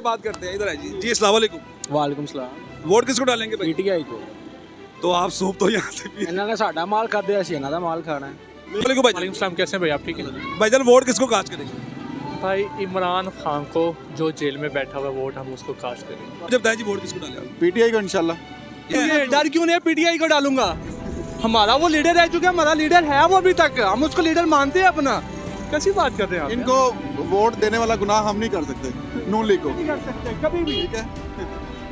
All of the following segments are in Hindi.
बात करते हैं, इधर आइए जी। अस्सलाम वालेकुम। वालेकुम सलाम। वोट किसको डालेंगे भाई? पीटीआई को। तो आप सूप तो यहाँ से भी इन्होंने साडा माल कर दिया, इन्हों का माल खाना है। वालेकुम भाई। वालेकुम सलाम, कैसे हैं भाई आप? ठीक है भाईजान वोट किसको कास्ट करेंगे? भाई, इमरान खान को जो जेल में बैठा हुआ है, वोट हम उसको कास्ट करेंगे। मुझे बताइए जी वोट किसको डालेंगे? पीटीआई को इंशाल्लाह। ये डर क्यों नहीं है? पीटीआई को डालूंगा। हमारा वो लीडर रह चुका है, हमारा लीडर है वो अभी तक, हम उसको लीडर मानते हैं अपना। कैसी बात कर रहे हैं आप? इनको वोट देने वाला गुनाह हम नहीं कर सकते, नून लीग को। नहीं कर सकते कभी भी। ठीक है,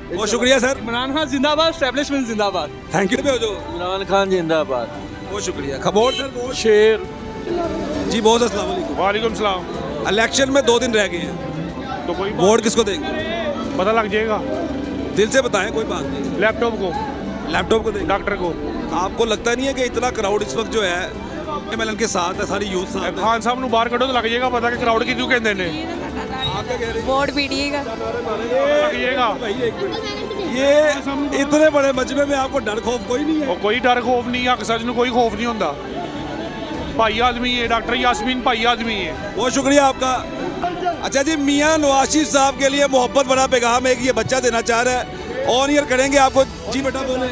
बहुत शुक्रिया सर। इमरान खान जिंदाबाद, एस्टैब्लिशमेंट जिंदाबाद। थैंक यू जो इमरान खान जिंदाबाद। बहुत शुक्रिया। खबोर सर वोट शेर जी। बहुत अस्सलाम वालेकुम। वालेकुम सलाम। इलेक्शन में 2 दिन रह गए हैं, तो कोई वोट किसको देंगे? पता लग जाएगा। दिल से बताएं, कोई बात नहीं। लैपटॉप को, लैपटॉप को देंगे। डॉक्टर को। आपको लगता नहीं है कि इतना क्राउड इस वक्त जो है एमएलएन के साथ है, सारी यूथ साथ है? खान साहब ਨੂੰ ਬਾਹਰ ਕੱਢੋ तो लग जाएगा पता कि क्राउड की क्यों कहते हैं। आप क्या कह रहे हैं? वोट पीटिएगा। लग जाएगा। ये इतने बड़े मजमे में आपको डर खौफ कोई नहीं है? ਉਹ ਕੋਈ ਡਰ ਖੋਫ ਨਹੀਂ, ਹੱਕ ਸੱਚ ਨੂੰ ਕੋਈ ਖੋਫ ਨਹੀਂ ਹੁੰਦਾ। ਭਾਈ ਆਦਮੀ है डॉक्टर यास्मीन, भाई आदमी है। बहुत शुक्रिया आपका। अच्छा जी, मियां नवाज शरीफ साहब के लिए मोहब्बत बड़ा पैगाम है कि ये बच्चा देना चाह रहा है। ऑन ईयर करेंगे आपको जी, बेटा बोले।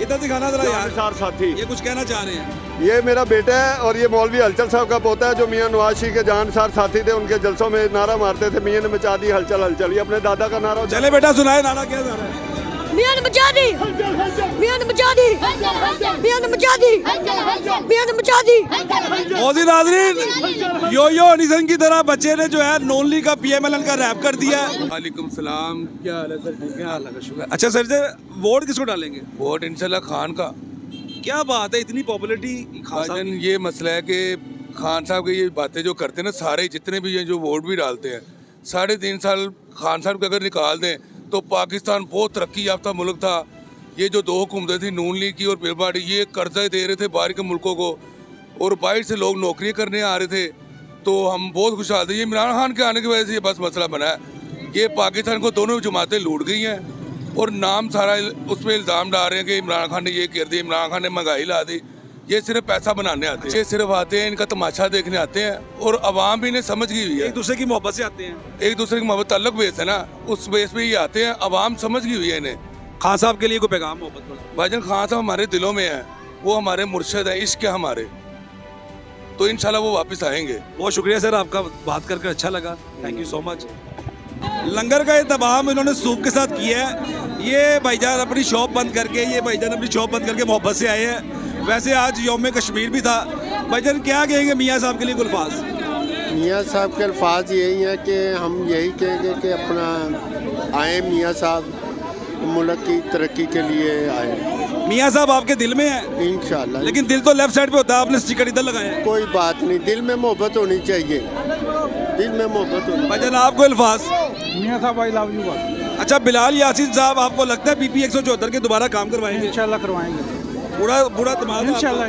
इधर दिखाना जरा यार, साथी। ये कुछ कहना चाह रहे हैं। ये मेरा बेटा है और ये मौलवी हलचल साहब का पोता है, जो मियां नवाज शरीफ के जानसार साथी थे। उनके जलसों में नारा मारते थे, मियां ने मचा दी हलचल हलचल। ये अपने दादा का नारा। चले बेटा सुनाए नारा क्या जा रहा है? मियां ने मचा दी, मियां ने मचा दी, मियां ने मचा दी, मियां ने मचा दी। मौजी नाजरीन, यो हनीसन की तरह बच्चे ने जो है नॉनली का पीएमएलएन का रैप कर दिया है। वालेकुम सलाम, क्या हाल है सर? ठीक है, अल्लाह का शुक्र। अच्छा सर जी, वोट किसको डालेंगे? वोट इंशाल्लाह खान का। क्या बात है, इतनी पॉपुलरिटी भाईजान ये मसला है कि खान साहब की ये बातें जो करते हैं ना, सारे जितने भी हैं जो वोट भी डालते हैं, 3.5 साल खान साहब को अगर निकाल दें तो पाकिस्तान बहुत तरक्की याफ्ता मुल्क था। ये जो 2 हुकूमतें थी, नून लीग की और पीपल्स पार्टी, ये कर्जा दे रहे थे बाहर के मुल्कों को और बाहर से लोग नौकरी करने आ रहे थे, तो हम बहुत खुशहाल थे। ये इमरान खान के आने की वजह से ये बस मसला बना है। ये पाकिस्तान को दोनों जमातें लूट गई हैं और नाम सारा उस पर इल्ज़ाम डाल रहे हैं कि इमरान खान ने ये कर दिया, इमरान खान ने महंगाई ला दी। ये सिर्फ पैसा बनाने आते हैं, ये सिर्फ आते हैं, इनका तमाशा देखने आते हैं और अवाम भी इन्हें समझ गई हुई है। एक दूसरे की मोहब्बत से आते हैं, एक दूसरे की मोहब्बत ताल्लुक बेस है ना, उस बेस पे ये आते हैं। अवाम समझ गई हुई है इन्हें। खान साहब के लिए कोई पैगाम मोहब्बत का? भाईजान खान साहब हमारे दिलों में है, वो हमारे मुर्शिद हैं, इश्क है हमारे, तो इंशाल्लाह वो वापस आएंगे। बहुत शुक्रिया सर, आपका बात करके अच्छा लगा। Thank you so much. लंगर का इंतजाम इन्होंने सूप के साथ किया है। ये भाईजान अपनी शॉप बंद करके मोहब्बत से आए हैं। वैसे आज यौम कश्मीर भी था। भाईजान क्या कहेंगे मियाँ साहब के लिए गुलफाज? मियाँ साहब के अल्फाज यही हैं कि हम यही कहेंगे कि अपना आए मियाँ साहब मुल्क की तरक्की के लिए आए। मियाँ साहब आपके दिल में है इंशाल्लाह। लेकिन दिल तो लेफ्ट साइड पे होता है, आपने स्टिकर इधर लगाया है। कोई बात नहीं, दिल में मोहब्बत होनी चाहिए, दिल में मोहब्बत होनी। भाईजान आपको अल्फाज? मियाँ साहब आई लव यू। अच्छा, बिलाल यासीन साहब आपको लगता है बीपी 174 के दोबारा काम करवाएंगे? इंशाल्लाह करवाएंगे, पूरा तमाम इंशाल्लाह।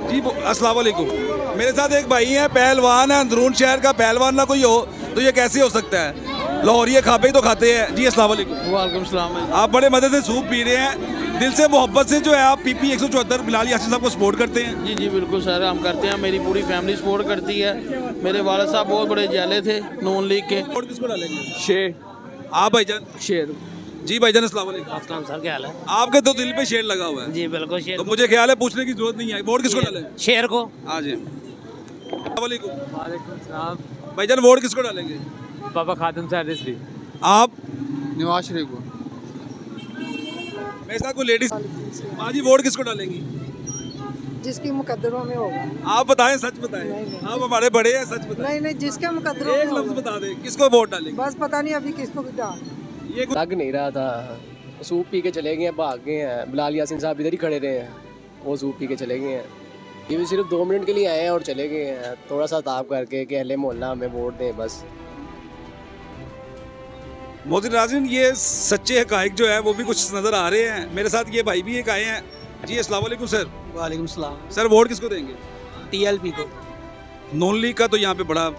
जी अस्सलाम वालेकुम। मेरे साथ एक भाई है, पहलवान है, अंदरून शहर का पहलवान ना कोई हो तो ये कैसे हो सकता है? लाहौरिये खाबे ही तो खाते हैं। जी अस्सलाम वालेकुम। वालेकुम सलाम। आप बड़े मदद से सूप पी रहे हैं, दिल से मोहब्बत से जो है आप पीपी 174 बिलाल यासीन साहब को सपोर्ट करते हैं? जी जी बिल्कुल सर, हम करते हैं, मेरी पूरी फैमिली सपोर्ट करती है। मेरे वालिद साहब बहुत बड़े जाले थे नून लीग के। वोट किसको डालेंगे? शेर। आप भाईजान? शेर। जी भाईजान अस्सलाम वालेकुम। अस्सलाम सर, क्या हाल है? आपके तो दिल पे शेर लगा हुआ है। जी बिल्कुल शेर तो मुझे ख्याल है पूछने की जरूरत नहीं है, वोट किसको डालेंगे? शेर को। हाँ जी। अस्सलाम वालेकुम। वालेकुम सलाम। भाईजान वोट किसको डालेंगे? बाबा खादिम साहब रिजवी। आप? नवाज शरीफ को। मेरे साथ कोई लेडीज? हाँ जी, वोट किसको डालेंगी? जिसकी मुकद्दरों में होगा। आप बताएं, सच बताएं। नहीं। आप हमारे बड़े हैं, सच बताएं। नहीं, जिसके मुकद्दरों में एक लफ्ज होगा। बता दें, किसको वोट डालेंगे? बस पता नहीं अभी किसको डाल। ये कुछ लग नहीं रहा था, सूप पी के चले गए हैं, भाग गए हैं। बिलाल यासीन साहब इधर ही खड़े रहे हैं, वो सूप पी के चले गए हैं। ये भी सिर्फ 2 मिनट के लिए आए हैं और चले गए हैं, थोड़ा सा ताब करके कि अहले मोहल्ला हमें वोट दें बस। मोहसिन नाज़रीन, ये सच्चे हकाइक जो है वो भी कुछ नज़र आ रहे हैं। मेरे साथ ये भाई भी एक आए हैं। जी अस्सलाम वालेकुम सर। वालेकुम सलाम। सर वोट किसको देंगे? टीएलपी को। नॉन लीग का तो यहाँ पे बड़ा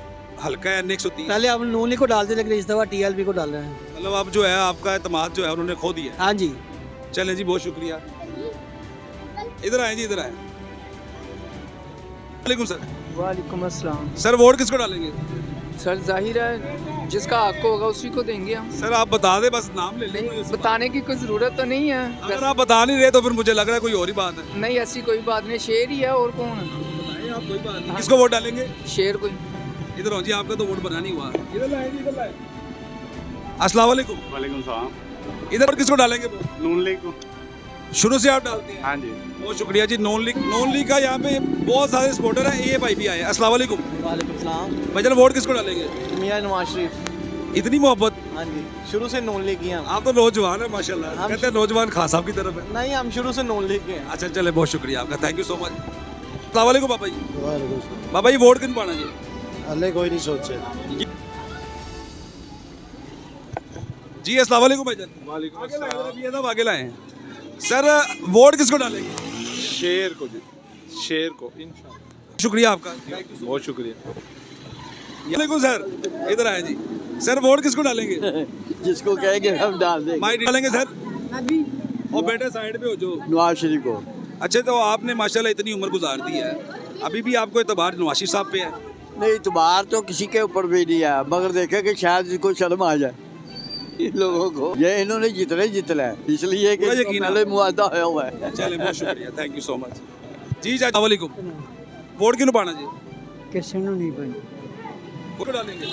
हल्का है, 130। पहले आप नून लीग को डालते, लेकिन इस दफ़ा टीएलपी को डाल रहे हैं। मतलब आप जो है आपका एतमाद जो है उन्होंने खो दिया। हाँ जी। चलें जी, बहुत शुक्रिया। इधर आए जी, इधर आए। वालेकुम सर। वालेकुम अस्सलाम। सर वोट किसको डालेंगे? सर जाहिर है जिसका हक होगा उसी को देंगे हम। सर आप बता दें, बस नाम ले लें। नहीं, बताने की कोई ज़रूरत तो नहीं है। अगर आप बता नहीं रहे तो फिर मुझे लग रहा है कोई और ही बात है। नहीं, ऐसी कोई बात नहीं, शेर ही है और कौन है। बताइए आप, कोई बात नहीं। किसको वोट डालेंगे? शेर कोई। इधर हो जी, आपका तो वोट बना नहीं हुआ। इधर लाए जी, इधर लाए। अस्सलाम वालेकुम। वालेकुम सलाम। इधर किसको डालेंगे? नून लीग को। शुरू से आप डालते हैं? हाँ जी। बहुत शुक्रिया जी। नॉन लीग का यहाँ पे बहुत सारे सपोर्टर हैं। ये भाई भी आए हैं। अस्सलाम वालेकुम। वालेकुम सलाम। भाईजान वोट किसको डालेंगे? मियां नवाज शरीफ। इतनी मोहब्बत। हाँ जी, शुरू से नॉन लीग ही हैं। आप तो नौजवान है माशाल्लाह। कहते हैं नौजवान खान साहब की तरफ है। नहीं, हम शुरू से नॉन लीग के हैं। अच्छा चले, बहुत शुक्रिया आपका, थैंक यू सो मच। अस्सलाम वालेकुम बाबा जी। बाबा जी वोट किन पाना जी? अल्लाह कोई नहीं सोचे। जी अस्सलाम वालेकुम भाईजान। वालेकुम अस्सलाम। ये सब आगे लाए हैं। सर वोट किसको डालेंगे? शेर को जी, शेर को इंशाल्लाह। शुक्रिया आपका, बहुत शुक्रिया। वालेकुम सर, इधर आए जी। सर वोट किसको डालेंगे? जिसको कहेंगे हम डाल देंगे। माइक डालेंगे सर। और बेटे साइड पे हो जो। नवाज शरीफ को। अच्छा, तो आपने माशाल्लाह इतनी उम्र गुजार दी है, अभी भी आपको एतबार नवाज शरीफ साहब पे है? नहीं, इतबार तो किसी के ऊपर भी नहीं है, मगर देखे कि शायद इसको शर्म आ जाए इन लोगों को। ये इन्होंने जितना है इसलिए कि पहले मुआदा होया हुआ है। चले, बहुत शुक्रिया, थैंक यू सो मच जी। अस्सलाम वालेकुम। वोट किसको पाना जी? किसी को नहीं पाई। वोट डालेंगे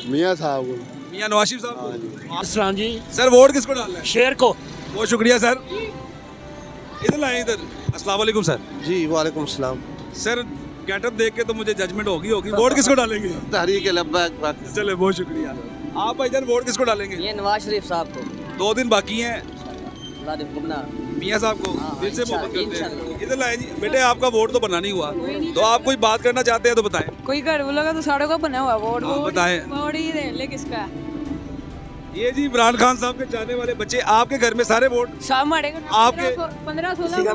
मियाँ साहब को। मियां नवाज शरीफ साहब। अस्सलाम जी। सर वोट किसको डालना है? शेर को। बहुत शुक्रिया सर। इधर लाए इधर। अस्सलाम वालेकुम सर। जी वालेकुम सलाम। सर गेटअप देख के तो मुझे जजमेंट होगी। वोट किसको डालेंगे? तहरीक लब्बैक। चले, बहुत शुक्रिया। आप भाईजान वोट किसको डालेंगे? ये नवाज शरीफ साहब को। 2 दिन बाकी हैं। मियां साहब को दिल से मोहब्बत करते हैं। इधर लाए जी। बेटे आपका वोट तो बना नहीं हुआ, तो आप कोई बात करना चाहते हैं तो बताएं। कोई घर वालों का तो साड़ों का बना हुआ वोट। हाँ, बताएं। वोट ही दे ले किसका? ये जी इमरान खान साहब के चाहने वाले बच्चे, आपके घर में सारे वोट साहब मारे आपके 15-16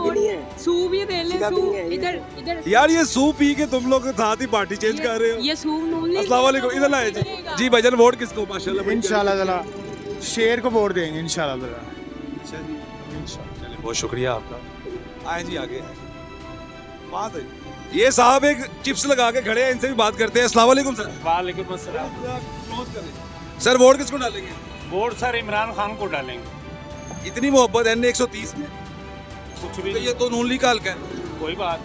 सूप ही दे ले। सूप इधर इधर। यार ये सूप पी के तुम लोग साथ ही पार्टी चेंज कर रहे हो। ये सूप नून लीग। अस्सलाम वालेकुम। इधर लाए जी। जी भाईजान वोट किसको? माशाल्लाह इंशाल्लाह ताला शेर को वोट देंगे इंशाल्लाह ताला। अच्छा जी, चलिए, बहुत शुक्रिया आपका। आए जी आगे। बात है ये साहब एक चिप्स लगा के खड़े हैं, इनसे भी बात करते हैं। अस्सलाम वालेकुम सर। वालेकुम अस्सलाम। सर वोट किसको डालेंगे? वोट सर इमरान खान को डालेंगे। इतनी मोहब्बत है N130 में। कुछ तो ये तो नून लीग का हल्का है। कोई बात।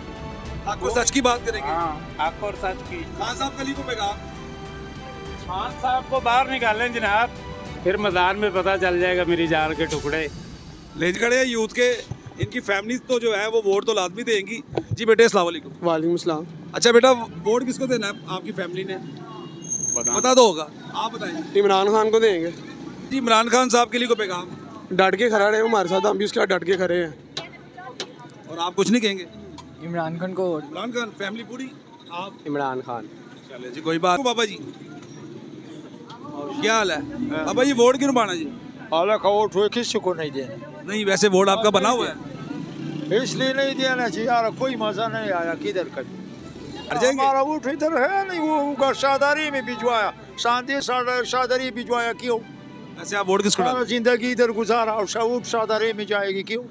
आपको सच की बात करेंगे। हाँ, आपको और सच की। खान साहब कली को पैगाम। खान साहब को बाहर निकालें जनाब, फिर मैदान में पता चल जाएगा मेरी जान के टुकड़े। लेज खड़े हैं यूथ के, इनकी फैमिली तो जो है वो वोट तो लाजमी देंगी। जी बेटे अस्सलाम वालेकुम। वालेकुम सलाम। अच्छा बेटा, वोट किसको देना है आपकी फैमिली ने? पता तो होगा, आप बताएं। इमरान खान को देंगे। जी इमरान खान साहब के लिए को पैगाम। डट के खड़ा रहे हमारे साथ, हम भी उसके साथ डट के खड़े हैं। और आप कुछ नहीं कहेंगे? इमरान खान को। इमरान खान फैमिली पूरी। आप? इमरान खान। चले जी, कोई बात। बाबा जी क्या हाल है? बाबा जी वोट क्यों पाना जी? हालांकि का वोट हुए किसी को नहीं देना। नहीं, वैसे वोट आपका बना हुआ है। इसलिए नहीं देना चाहिए यार, कोई मजा नहीं आया किधर का। हमारा वोट इधर है नहीं, वो शादारी में भिजवाया, शादारी भिजवाया क्यों? ऐसे आप वोट किसको डालेंगे? जिंदगी इधर गुजारा और शाऊट शादारी में जाएगी क्यों?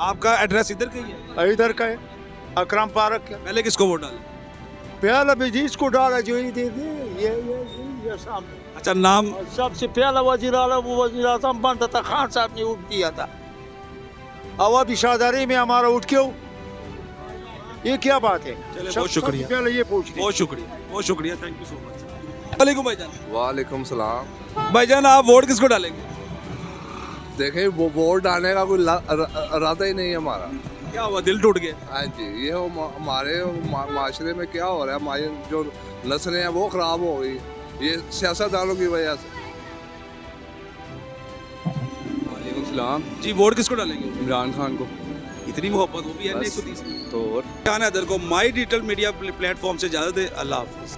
आपका एड्रेस इधर का ही है? इधर का है, अकरम पार्क का। पहले किसको वोट डालें? पहला भी जिसको डाला जो ही दे दे। ये सामने। अच्छा नाम? सबसे पहला वजीर आला वो वजीर आजम बनता था, खान साहब ने उठ दिया था। अब अभी शादारी में हमारा उठ क्यों? ये क्या बात है? बहुत शुक्रिया। पहले ये पूछ। बहुत शुक्रिया, बहुत शुक्रिया, थैंक यू सो मच। वालेकुम भाईजान। वालेकुम सलाम। भाईजान आप वोट किसको डालेंगे? देखें वो वोट डालने का कोई इरादा ही नहीं है हमारा। क्या हुआ, दिल टूट गया? हाँ जी, ये हमारे माशरे में क्या हो रहा है, हमारी जो नस्लें हैं वो ख़राब हो गई, ये सियासतदानों की वजह से। वालेकुम सलाम। जी वोट किसको डालेंगे? इमरान खान को। इतनी मोहब्बत वो भी है N130 में। तो जाना इधर को माई डिजिटल मीडिया प्लेटफॉर्म से इजाज़त दे। अल्लाह हाफिज़।